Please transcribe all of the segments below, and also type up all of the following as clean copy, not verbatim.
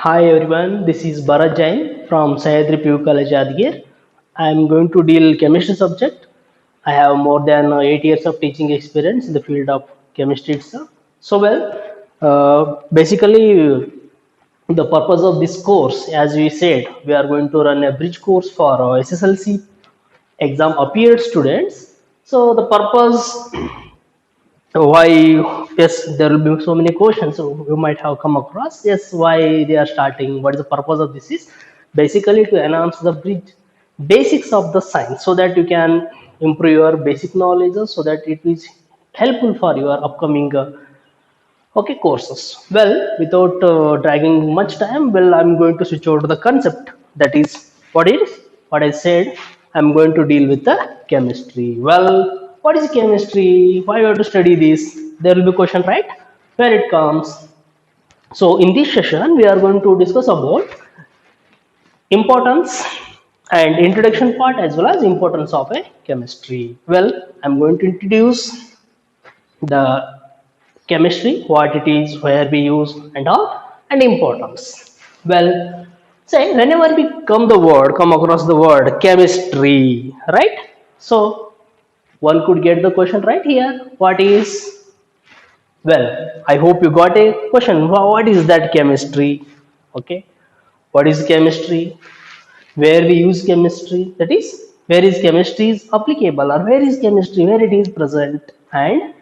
Hi everyone, this is Bharat Jain from Sahyadri PU College Adgir. I am going to deal chemistry subject. I have more than 8 years of teaching experience in the field of chemistry itself. Basically, the purpose of this course, as we said, we are going to run a bridge course for SSLC exam appeared students. So the purpose why, yes, there will be so many questions you might have come across. Yes, why they are starting, what is the purpose of this is basically to enhance the basics of the science so that you can improve your basic knowledge so that it is helpful for your upcoming okay courses. Well, without dragging much time, well, I'm going to switch over to the concept, that is what I said. I'm going to deal with the chemistry. Well, what is chemistry, why you have to study this? There will be question, right? Where it comes. So in this session we are going to discuss about importance and introduction part as well as importance of a chemistry. Well, I'm going to introduce the chemistry, what it is, where we use, and all, and importance. Well, say whenever we come across the word chemistry, right? So one could get the question right here. What is? Well, I hope you got a question. What is that chemistry? Okay, what is chemistry? Where we use chemistry? That is, where is chemistry is applicable, or where is chemistry where it is present, and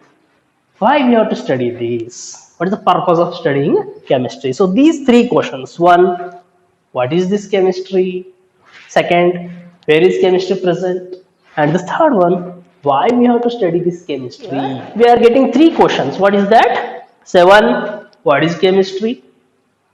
why we have to study this? What is the purpose of studying chemistry? So these three questions. One, what is this chemistry? Second, where is chemistry present? And the third one, why we have to study this chemistry? We are getting three questions. What is that? So one, what is chemistry?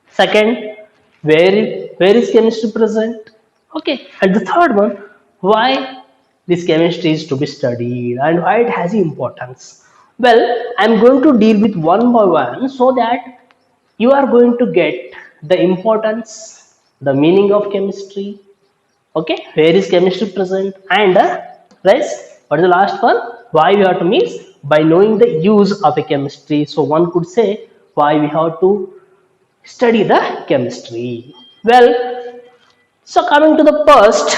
Second, where is chemistry present? Okay, and the third one, why this chemistry is to be studied and why it has importance. Well, I'm going to deal with one by one so that you are going to get the importance, the meaning of chemistry. Okay, where is chemistry present, and rest. What is the last one? Why we have to means by knowing the use of a chemistry. So one could say why we have to study the chemistry. Well, so coming to the first,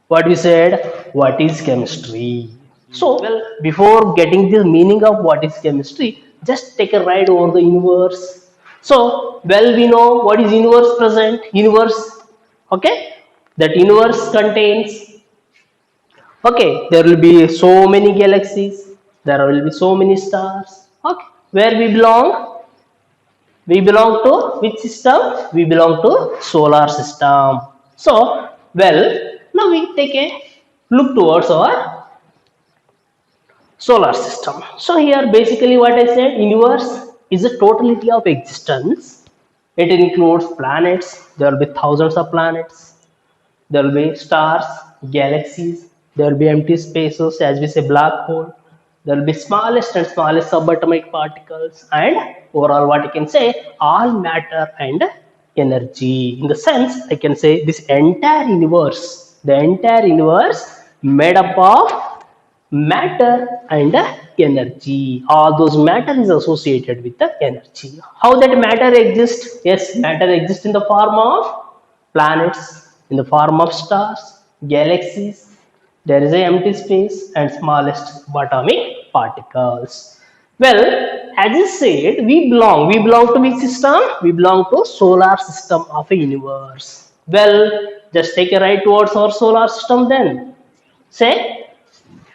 what we said, what is chemistry? So, well, before getting the meaning of what is chemistry, just take a ride over the universe. So, well, we know what is universe present. Universe, okay, that universe contains, okay, there will be so many galaxies, there will be so many stars. Okay, where we belong? We belong to which system? We belong to solar system. So, well, now we take a look towards our solar system. So here basically what I said, universe is a totality of existence. It includes planets. There will be thousands of planets. There will be stars, galaxies. There will be empty spaces, as we say, black hole. There will be smallest and smallest subatomic particles, and overall, what you can say, all matter and energy. In the sense, I can say this entire universe, the entire universe, made up of matter and energy. All those matter is associated with the energy. How that matter exists? Yes, matter exists in the form of planets, in the form of stars, galaxies. There is a empty space and smallest atomic particles. Well, as I said, we belong to which system? We belong to solar system of a universe. Well, just take a ride towards our solar system then. Say,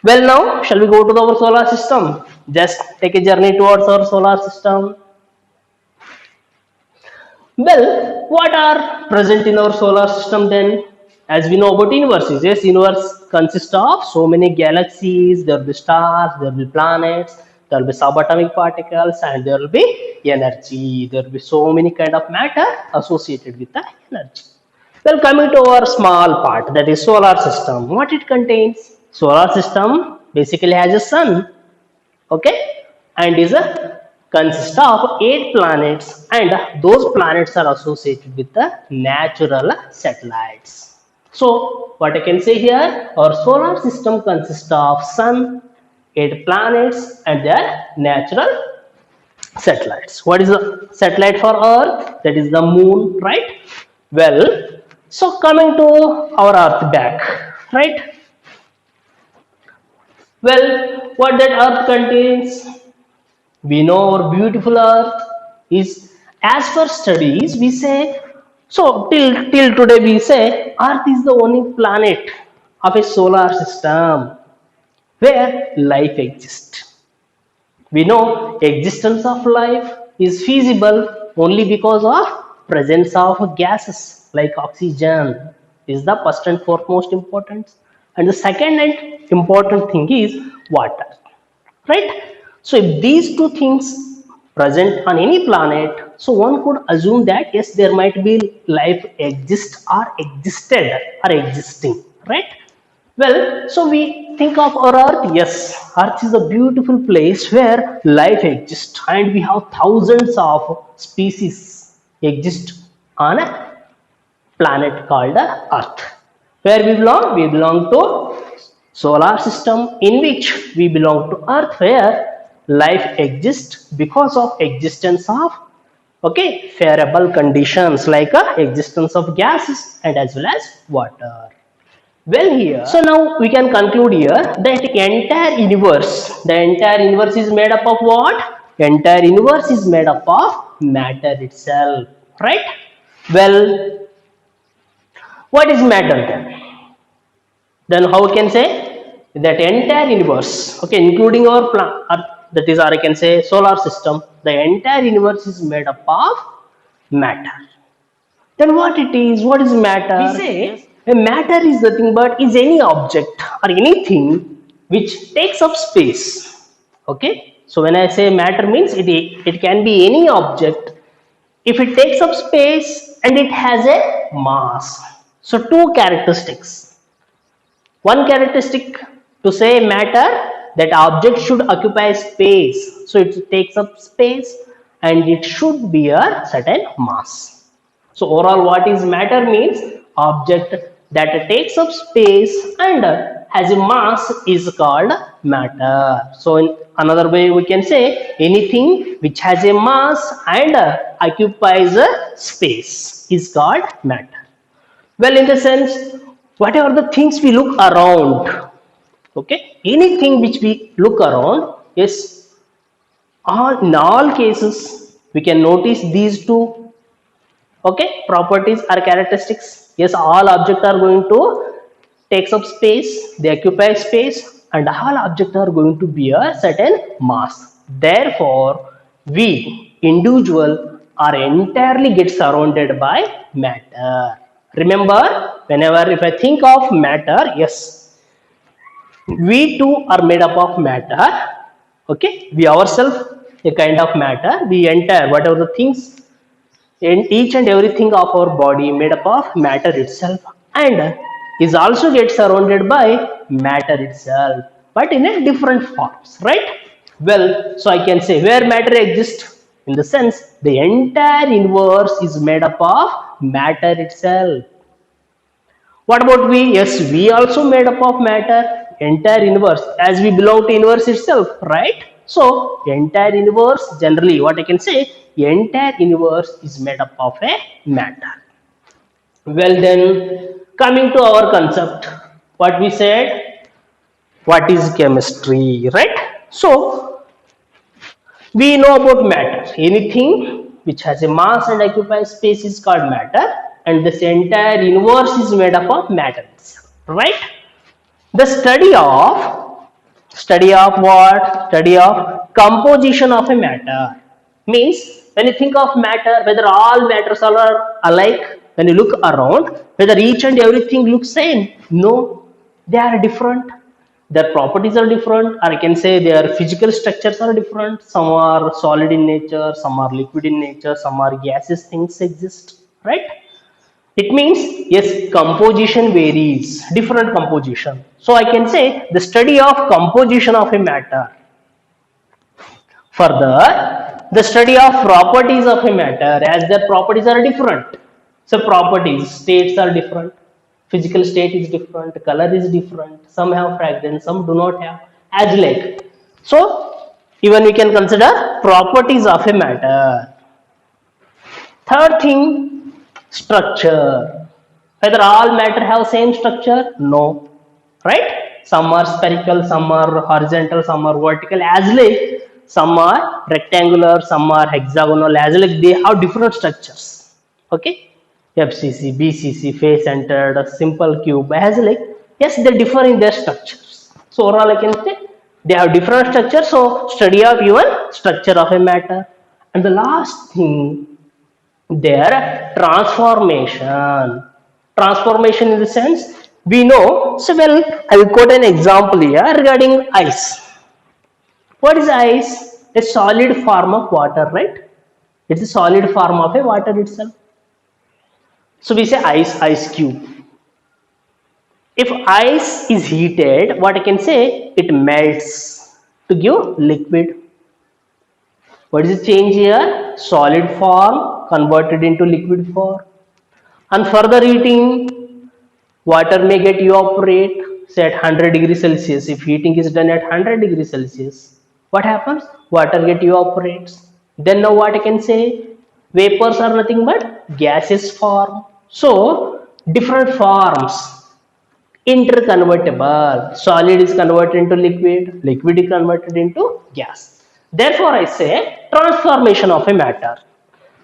well, now shall we go to our solar system? Just take a journey towards our solar system. Well, what are present in our solar system then? As we know about universes, yes, universe consists of so many galaxies, there will be stars, there will be planets, there will be subatomic particles, and there will be energy. There will be so many kind of matter associated with the energy. Well, coming to our small part, that is solar system. What it contains? Solar system basically has a sun, okay, and is a consist of 8 planets, and those planets are associated with the natural satellites. So what I can say here, our solar system consists of sun, 8 planets, and their natural satellites. What is the satellite for Earth? That is the moon, right? Well, so coming to our Earth back, right? Well, what that Earth contains, we know our beautiful Earth is, as per studies, we say, so till today we say Earth is the only planet of a solar system where life exists. We know existence of life is feasible only because of presence of gases like oxygen is the first and foremost important. And the second and important thing is water, right? So if these two things present on any planet, so one could assume that yes, there might be life exist or existed or existing, right? Well, so we think of our Earth. Yes, Earth is a beautiful place where life exists, and we have thousands of species exist on a planet called Earth. Where we belong? We belong to solar system, in which we belong to Earth, where life exists because of existence of favorable conditions like existence of gases and as well as water. Well, here, so now we can conclude here that the entire universe is made up of what? Entire universe is made up of matter itself, right? Well, what is matter then? Then how we can say that entire universe, okay, including our Earth, that is, or I can say solar system, the entire universe is made up of matter. Then what it is? What is matter? We say a matter is nothing but is any object or anything which takes up space. Okay. So when I say matter means it can be any object if it takes up space and it has a mass. So two characteristics. One characteristic to say matter, that object should occupy space. So it takes up space and it should be a certain mass. So overall what is matter means object that takes up space and has a mass is called matter. So in another way we can say anything which has a mass and occupies a space is called matter. Well, in the sense, whatever the things we look around, okay, anything which we look around, yes, in all cases, we can notice these two, okay, properties or characteristics. Yes, all objects are going to takes up space, they occupy space, and all objects are going to be a certain mass. Therefore, we individual are entirely get surrounded by matter. Remember, whenever if I think of matter, yes, we too are made up of matter. Okay, we ourselves a kind of matter. We entire whatever the things in each and everything of our body made up of matter itself and is also get surrounded by matter itself, but in a different forms, right? Well, so I can say where matter exists, in the sense the entire universe is made up of matter itself. What about we? Yes, we also made up of matter, entire universe, as we belong to universe itself, right? So entire universe, generally what I can say, entire universe is made up of a matter. Well then, coming to our concept, what we said, what is chemistry, right? So we know about matter, anything which has a mass and occupies space is called matter, and this entire universe is made up of matter itself, right? The study of what? Study of composition of a matter means when you think of matter, whether all matters are alike, when you look around, whether each and everything looks same, no, they are different. Their properties are different, or I can say their physical structures are different. Some are solid in nature, some are liquid in nature, some are gaseous things exist, right? It means yes, composition varies, different composition. So I can say the study of composition of a matter. Further, the study of properties of a matter, as their properties are different. So properties, states are different. Physical state is different, color is different. Some have fragrance, some do not have. As like, so Even we can consider properties of a matter. Third thing, structure. Whether all matter have same structure? No. Right? Some are spherical, some are horizontal, some are vertical. As like some are rectangular, some are hexagonal. As like they have different structures. Okay? FCC, BCC, face centered, a simple cube. As like yes, they differ in their structures. So overall, I can say they have different structures. So study of even structure of a matter. And the last thing, their transformation in the sense we know. So well, I will quote an example here regarding ice. What is ice? A solid form of water, right? It's a solid form of a water itself. So we say ice cube. If ice is heated, what I can say, it melts to give liquid. What is the change here? Solid form converted into liquid form. And further heating, water may get evaporate, say at 100 degrees Celsius. If heating is done at 100 degrees Celsius, what happens? Water get evaporates. Then now what I can say? Vapors are nothing but gases form. So different forms, interconvertible. Solid is converted into liquid, liquid is converted into gas. Therefore I say transformation of a matter.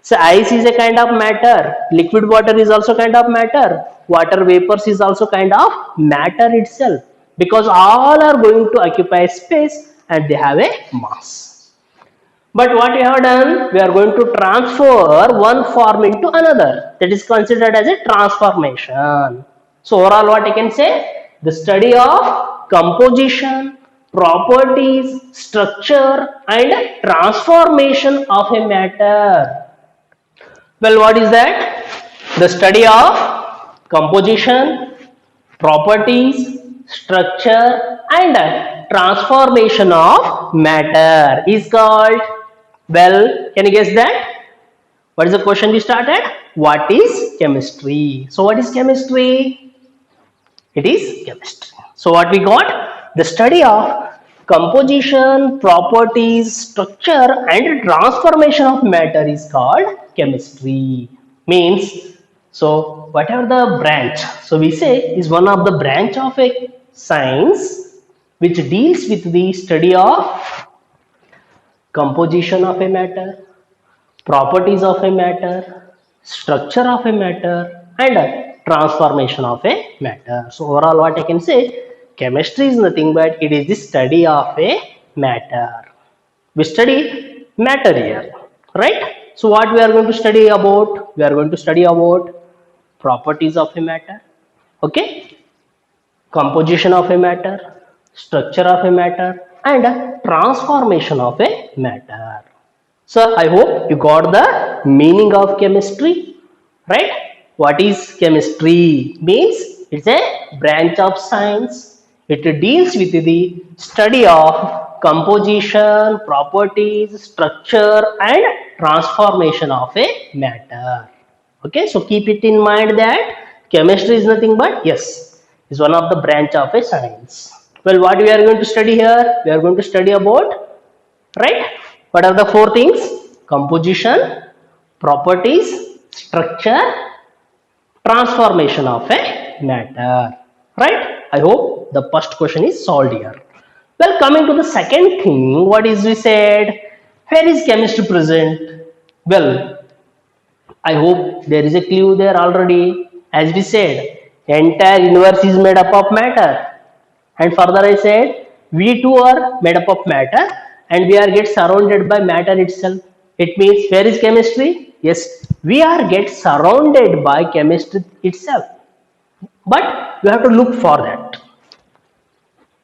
So ice is a kind of matter, liquid water is also kind of matter, water vapors is also kind of matter itself, because all are going to occupy space and they have a mass. But what we have done, we are going to transfer one form into another. That is considered as a transformation. So overall what I can say, the study of composition, properties, structure and transformation of a matter. Well, what is that? The study of composition, properties, structure and transformation of matter is called, well, can you guess that? What is the question we started? What is chemistry? So what is chemistry? It is chemistry. So what we got? The study of composition, properties, structure and transformation of matter is called chemistry. Means, so whatever the branch, so we say is one of the branch of a science which deals with the study of composition of a matter, properties of a matter, structure of a matter, and transformation of a matter. So overall, what I can say, chemistry is nothing but it is the study of a matter. We study matter here, right? So what we are going to study about? We are going to study about properties of a matter, okay? Composition of a matter, structure of a matter, and transformation of a matter. So I hope you got the meaning of chemistry, right? What is chemistry? Means it's a branch of science. It deals with the study of composition, properties, structure, and transformation of a matter. Okay, so keep it in mind that chemistry is nothing but yes, is one of the branch of a science. Well, what we are going to study here? We are going to study about, right? What are the four things? Composition, properties, structure, transformation of a matter, right? I hope the first question is solved here. Well, coming to the second thing, what is we said? Where is chemistry present? Well, I hope there is a clue there already. As we said, entire universe is made up of matter. And further I said, we too are made up of matter and we are get surrounded by matter itself. It means where is chemistry? Yes, we are get surrounded by chemistry itself. But you have to look for that.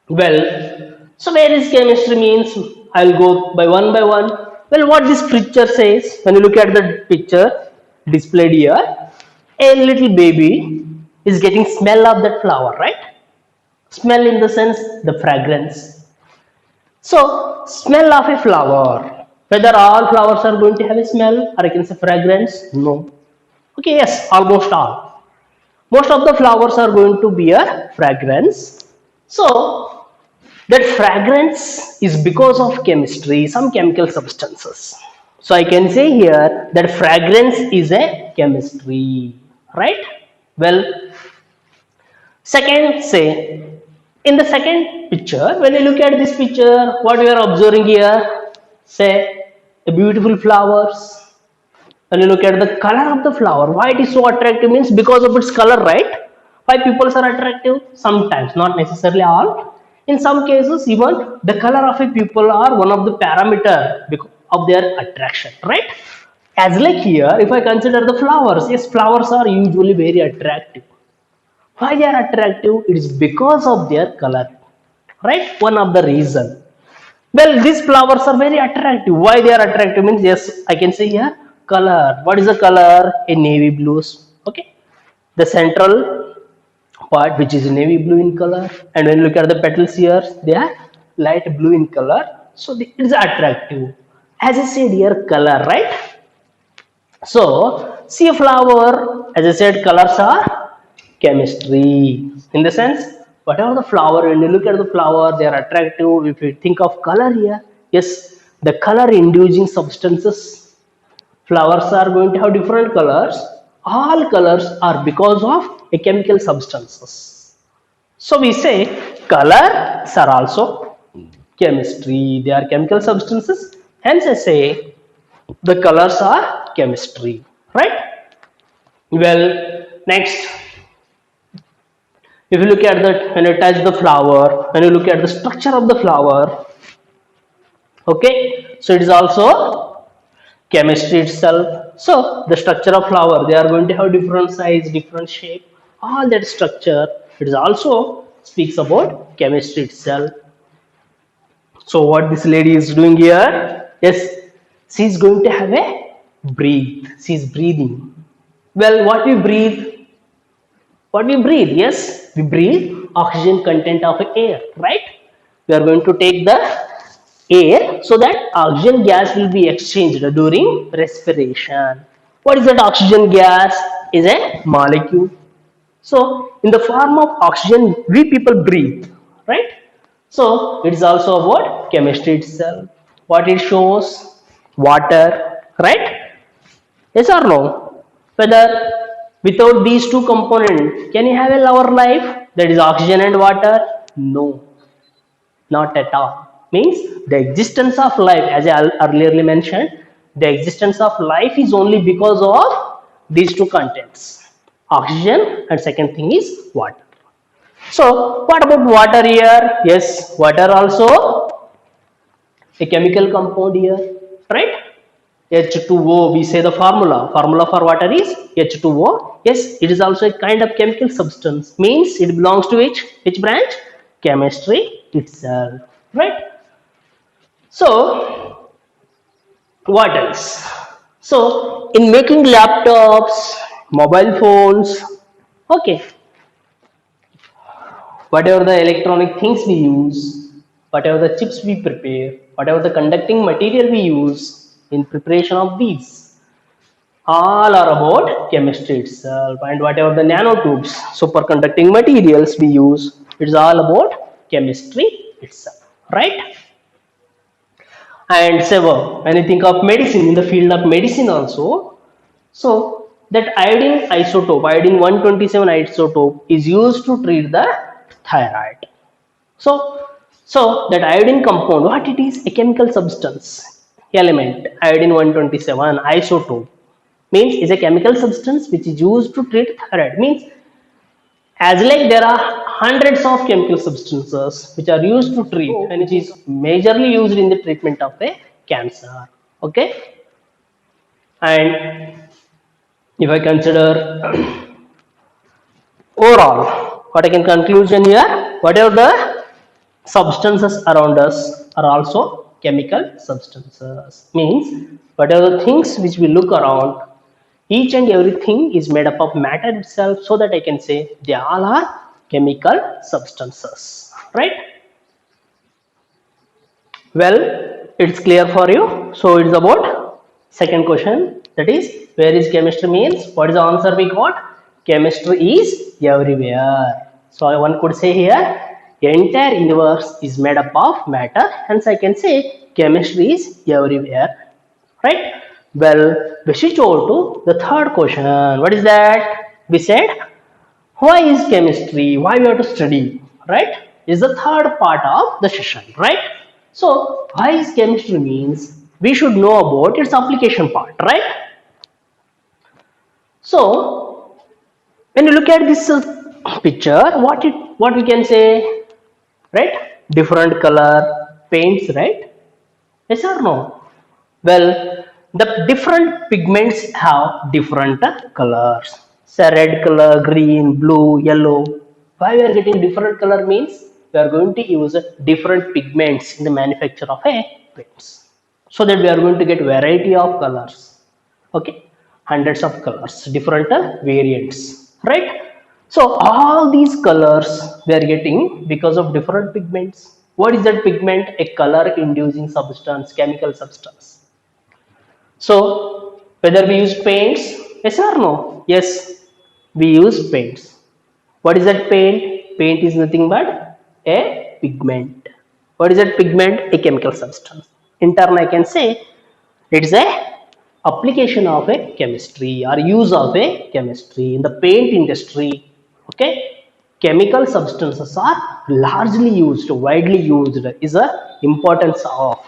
Well, so where is chemistry means? I'll go by one. Well, what this picture says, when you look at the picture displayed here, a little baby is getting smell of that flower, right? Smell in the sense the fragrance. So, smell of a flower. Whether all flowers are going to have a smell or I can say fragrance? No. Okay, yes, almost all. Most of the flowers are going to be a fragrance. So, That fragrance is because of chemistry, some chemical substances. So I can say here that fragrance is a chemistry, right? Well, second, say in the second picture, when you look at this picture, what we are observing here, say the beautiful flowers. When you look at the color of the flower, why it is so attractive means because of its color, right? Why people are attractive? Sometimes, not necessarily all. In some cases, even the color of a people are one of the parameter of their attraction, right? As like here, if I consider the flowers, yes, flowers are usually very attractive. Why they are attractive? It is because of their color, right? One of the reason. Well, these flowers are very attractive. Why they are attractive means yes, I can say here color. What is the color? A navy blues. Okay, the central part which is navy blue in color, and when you look at the petals here, they are light blue in color. So it is attractive. As I said here, color, right? So see a flower. As I said, colors are chemistry. In the sense, whatever the flower, when you look at the flower, they are attractive. If you think of color here, yes, the color inducing substances, flowers are going to have different colors. All colors are because of a chemical substances. So we say colors are also chemistry. They are chemical substances. Hence I say the colors are chemistry, right? Well, next, if you look at that, when you touch the flower, when you look at the structure of the flower, okay, so it is also chemistry itself. So the structure of flower, they are going to have different size, different shape, all that structure, it is also speaks about chemistry itself. So what this lady is doing here, yes, she is going to have a breathe, she is breathing. Well, what we breathe, yes, we breathe oxygen content of air, right? We are going to take the air so that oxygen gas will be exchanged during respiration. What is that oxygen gas? Is a molecule. So in the form of oxygen we people breathe, right? So it is also about chemistry itself. What it shows? Water, right? Yes or no? Whether without these two components, can you have a lower life? That is oxygen and water? No, not at all. Means the existence of life, as I earlier mentioned, the existence of life is only because of these two contents, oxygen and second thing is water. So what about water here? Yes, water also a chemical compound here, right? H2O, we say the formula for water is H2O. Yes, it is also a kind of chemical substance, means it belongs to which branch? Chemistry itself, right? So what else? So in making laptops, mobile phones, okay, whatever the electronic things we use, whatever the chips we prepare, whatever the conducting material we use in preparation of these, all are about chemistry itself. And whatever the nanotubes, superconducting materials we use, it's all about chemistry itself, right? And so when you think of medicine, in the field of medicine also, so that iodine isotope, iodine 127 isotope is used to treat the thyroid. So, so that iodine compound, what it is? A chemical substance, element, iodine 127 isotope means is a chemical substance which is used to treat thyroid. Means as like there are hundreds of chemical substances which are used to treat and which is majorly used in the treatment of a cancer. Okay, and if I consider overall, what I can conclusion here, whatever the substances around us are also chemical substances. Means whatever the things which we look around, each and everything is made up of matter itself, so that I can say they all are chemical substances, right? Well, it's clear for you. So it's about second question, that is where is chemistry means. What is the answer we got? Chemistry is everywhere. So one could say here entire universe is made up of matter, hence I can say chemistry is everywhere, right? Well, we switch over to the third question. What is that? We said why is chemistry, why we have to study, right? Is the third part of the session, right? So why is chemistry means we should know about its application part, right? So when you look at this picture, what we can say, right? Different color paints, right? Yes or no? Well, the different pigments have different colors. Say red color, green, blue, yellow. Why we are getting different color means we are going to use different pigments in the manufacture of a paints, so that we are going to get variety of colors. Okay, hundreds of colors, different variants, right? So all these colors we are getting because of different pigments. What is that pigment? A color inducing substance, chemical substance. So whether we use paints, yes or no? Yes, we use paints. What is that paint? Paint is nothing but a pigment. What is that pigment? A chemical substance. In turn, I can say it's a application of a chemistry or use of a chemistry in the paint industry. Okay, chemical substances are largely used, widely used. Is a importance of,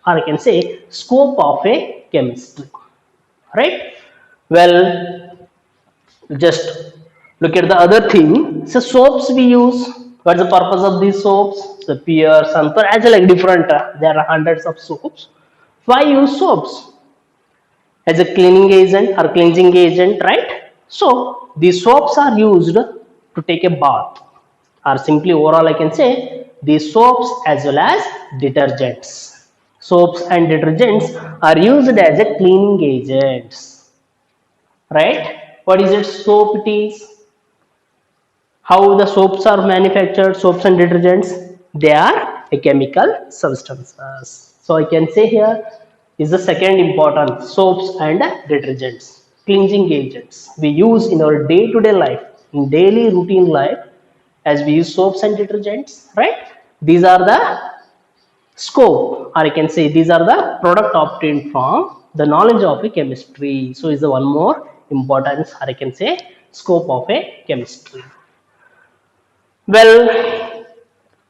or I can say scope of a chemistry, right? Well, just look at the other thing. So soaps we use. What's the purpose of these soaps? The pure, santur, as well like different. There are hundreds of soaps. Why use soaps? As a cleaning agent or cleansing agent, right? So these soaps are used to take a bath, or simply overall I can say these soaps as well as detergents. Soaps and detergents are used as a cleaning agents, right? What is it? Soap it is. How the soaps are manufactured, soaps and detergents, they are a chemical substances. So I can say here is the second important, soaps and detergents, cleansing agents we use in our day-to-day life, in daily routine life, as we use soaps and detergents, right? These are the scope, or I can say these are the product obtained from the knowledge of a chemistry. So is the one more importance, or I can say scope of a chemistry. Well,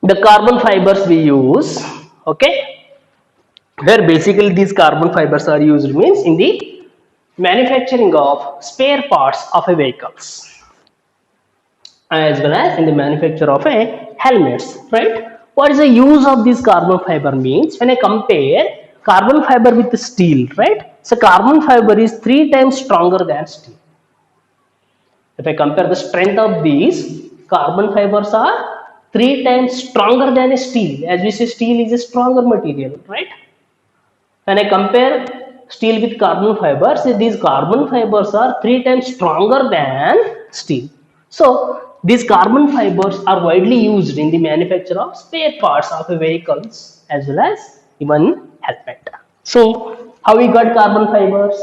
the carbon fibers we use, okay, where basically these carbon fibers are used means in the manufacturing of spare parts of a vehicles, as well as in the manufacture of a helmets, right? What is the use of this carbon fiber means when I compare carbon fiber with steel, right? So carbon fiber is 3 times stronger than steel. If I compare the strength of these, carbon fibers are 3 times stronger than steel. As we say, steel is a stronger material, right? When I compare steel with carbon fibers, these carbon fibers are 3 times stronger than steel. So these carbon fibers are widely used in the manufacture of spare parts of vehicles as well as even helmet. So how we got carbon fibers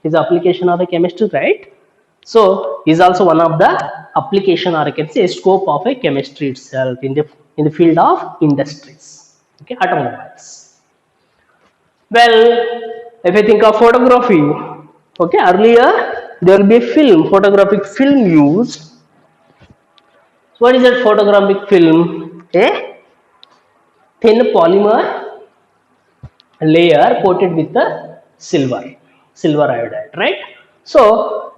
is application of a chemistry, right? So is also one of the application, or I can say scope of a chemistry itself in the field of industries. Okay, automobiles. Well, if I think of photography, okay, earlier there will be a film, photographic film used. So what is that photographic film? A thin polymer layer coated with the silver iodide, right? So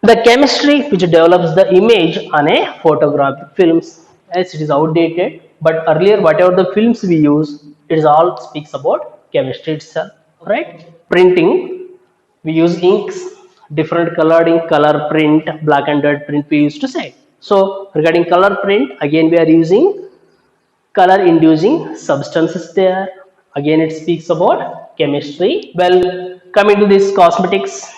the chemistry which develops the image on a photographic films, as it is outdated, but earlier whatever the films we use, it is all speaks about chemistry itself, right? Printing, we use inks, different colored ink, color print, black and white print we used to say. So regarding color print, again we are using color inducing substances there. Again it speaks about chemistry. Well, coming to this cosmetics,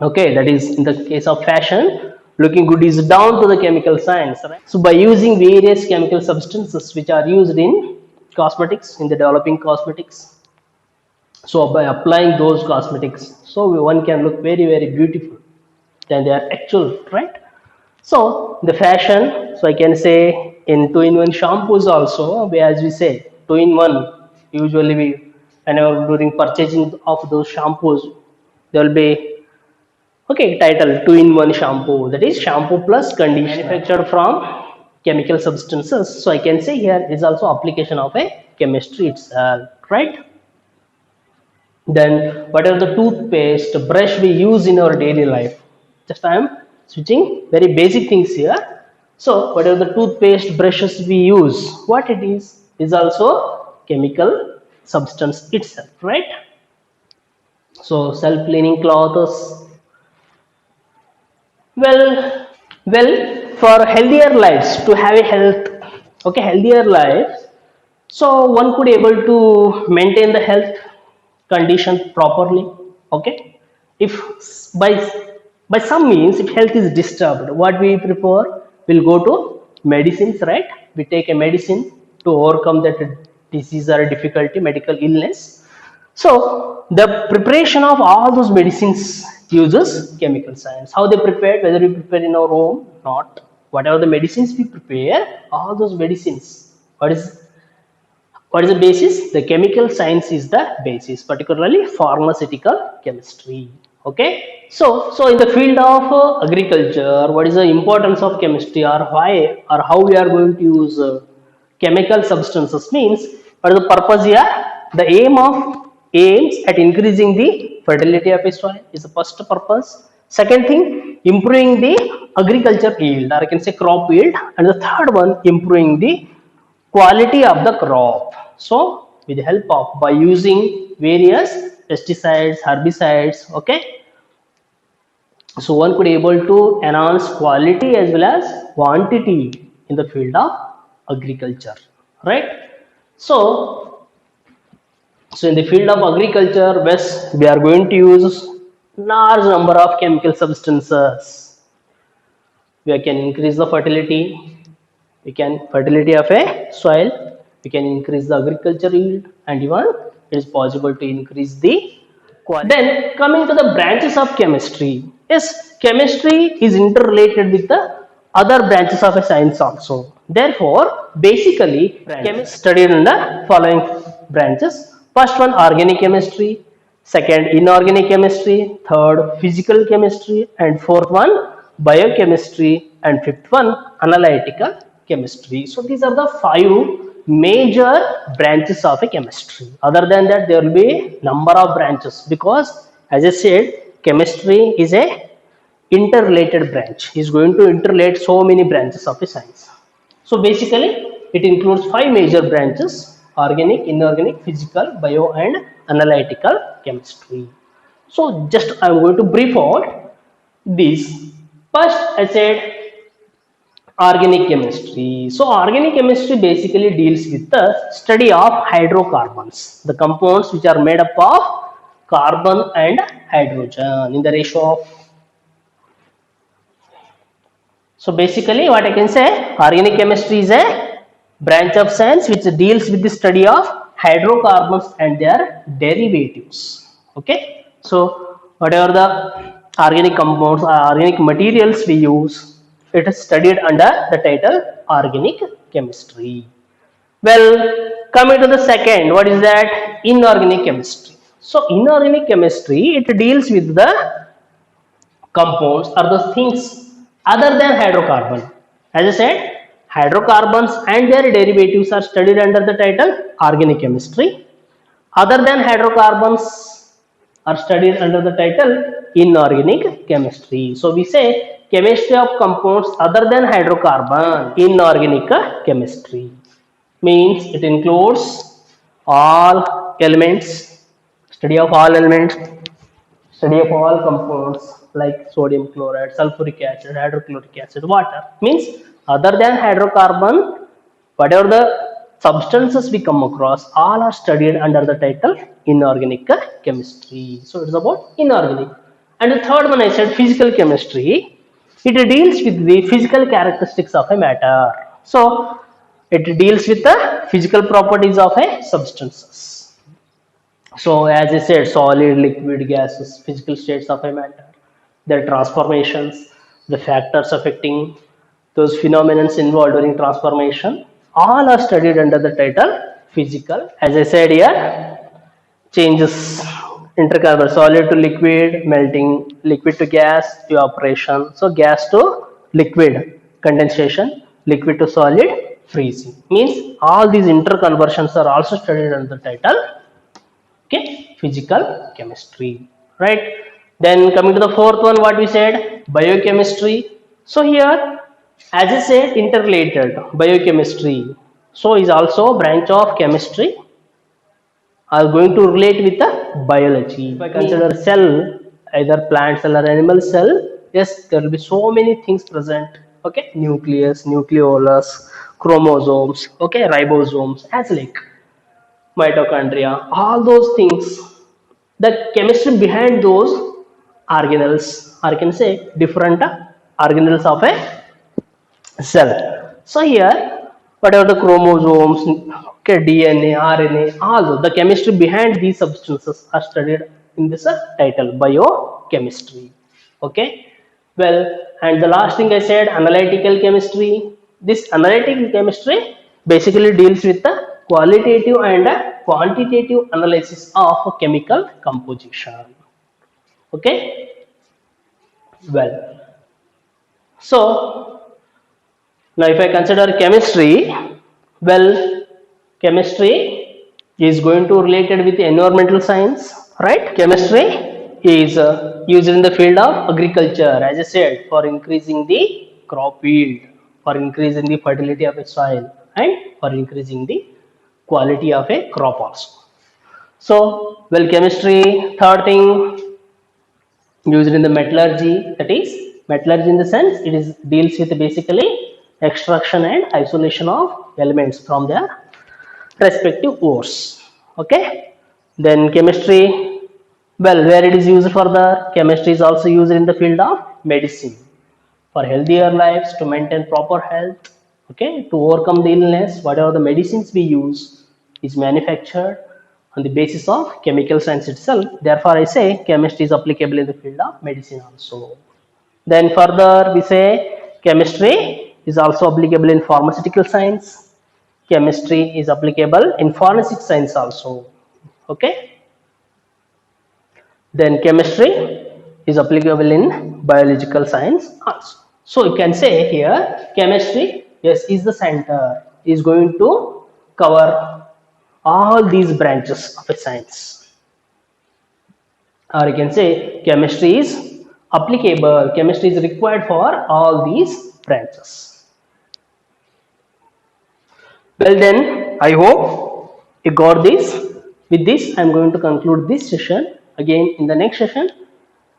okay, that is in the case of fashion, looking good is down to the chemical science, right? So by using various chemical substances which are used in cosmetics, in the developing cosmetics, so by applying those cosmetics, so one can look very beautiful than they are actual, right? So the fashion, so I can say in two-in-one shampoos also, as we say, two-in-one. Usually, whenever during purchasing of those shampoos, there will be title two-in-one shampoo. That is shampoo plus conditioner manufactured from chemical substances. So I can say here is also application of a chemistry itself, right? Then whatever the toothpaste, brush we use in our daily life. Just I am switching very basic things here. So whatever the toothpaste, brushes we use, what it is also chemical substance itself, right? So self-cleaning clothes. Well, for healthier lives, to have a healthier life, so one could able to maintain the health condition properly. Okay, if by by some means if health is disturbed, what we prefer, we'll go to medicines, right? We take a medicine to overcome that disease or difficulty, medical illness. So the preparation of all those medicines uses chemical science. How they prepare, whether we prepare in our home, not. Whatever the medicines we prepare, all those medicines. What is the basis? The chemical science is the basis, particularly pharmaceutical chemistry. Okay. So in the field of agriculture, what is the importance of chemistry, or why or how we are going to use chemical substances means what is the purpose here? The aims at increasing the fertility of a soil is the first purpose. Second thing, improving the agriculture yield, or I can say crop yield, and the third one, improving the quality of the crop. So with the help of by using various pesticides, herbicides, okay, so one could able to enhance quality as well as quantity in the field of agriculture, right? So so in the field of agriculture, west we are going to use large number of chemical substances. We can increase the fertility, we can fertility of a soil, we can increase the agriculture yield, and even it is possible to increase the quality. Then coming to the branches of chemistry, yes, chemistry is interrelated with the other branches of a science also. Therefore basically chemists studied in the following branches. First one, organic chemistry. Second, inorganic chemistry. Third, physical chemistry. And fourth one, biochemistry. And fifth one, analytical chemistry. So these are the five major branches of a chemistry. Other than that, there will be number of branches, because as I said, chemistry is a interrelated branch. Is going to interrelate so many branches of a science. So basically, it includes five major branches: organic, inorganic, physical, bio, and analytical chemistry. So just I am going to brief out these. First, I said organic chemistry. So organic chemistry basically deals with the study of hydrocarbons, the compounds which are made up of carbon and hydrogen in the ratio of. So basically what I can say, organic chemistry is a branch of science which deals with the study of hydrocarbons and their derivatives. Okay. So whatever the organic compounds or organic materials we use, it is studied under the title organic chemistry. Well, coming to the second, what is that? Inorganic chemistry. So inorganic chemistry, it deals with the compounds or the things other than hydrocarbon. As I said, hydrocarbons and their derivatives are studied under the title organic chemistry. Other than hydrocarbons are studied under the title inorganic chemistry. So we say chemistry of compounds other than hydrocarbon, inorganic chemistry. Means it includes all elements, study of all elements, study of all compounds like sodium chloride, sulfuric acid, hydrochloric acid, water. Means other than hydrocarbon, whatever the substances we come across, all are studied under the title inorganic chemistry. So it's about inorganic. And the third one I said physical chemistry. It deals with the physical characteristics of a matter. So it deals with the physical properties of a substances. So as I said, solid, liquid, gases, physical states of a matter, their transformations, the factors affecting those phenomena involved during transformation, all are studied under the title physical. As I said here, changes intercarbon solid to liquid, melting liquid to gas, evaporation. So gas to liquid, condensation, liquid to solid, freezing. Means all these interconversions are also studied under the title, okay, physical chemistry, right? Then coming to the fourth one, what we said, biochemistry. So here, as I said, interrelated biochemistry. So is also a branch of chemistry are going to relate with the biology. If I consider cell, either plant cell or animal cell, yes, there will be so many things present. Okay, nucleus, nucleolus, chromosomes, okay, ribosomes, as like mitochondria, all those things. The chemistry behind those organelles, or you can say different organelles of a cell. So here, whatever the chromosomes, okay, DNA, RNA, all the chemistry behind these substances are studied in this title, biochemistry. Okay. Well, and the last thing I said, analytical chemistry. This analytical chemistry basically deals with the qualitative and quantitative analysis of chemical composition. Okay. Well, so now, if I consider chemistry, well, chemistry is going to related with environmental science, right? Chemistry is used in the field of agriculture, as I said, for increasing the crop yield, for increasing the fertility of a soil, and for increasing the quality of a crop also. So, well, chemistry, third thing, used in the metallurgy, that is metallurgy in the sense it is deals with basically extraction and isolation of elements from their respective ores. Okay, then chemistry, well, where it is used for the chemistry is also used in the field of medicine for healthier lives, to maintain proper health, okay, to overcome the illness. Whatever the medicines we use is manufactured on the basis of chemical science itself. Therefore I say chemistry is applicable in the field of medicine also. Then further we say chemistry is also applicable in pharmaceutical science, chemistry is applicable in forensic science also. Okay, then chemistry is applicable in biological science also. So you can say here chemistry, yes, is the center, is going to cover all these branches of a science. Or you can say chemistry is applicable, chemistry is required for all these branches. Well then, I hope you got this. With this, I am going to conclude this session. Again, in the next session,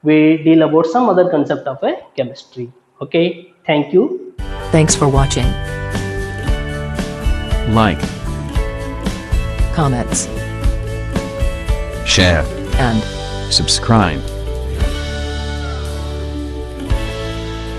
we deal about some other concept of a chemistry. Okay, thank you. Thanks for watching. Like, Comments share, and subscribe.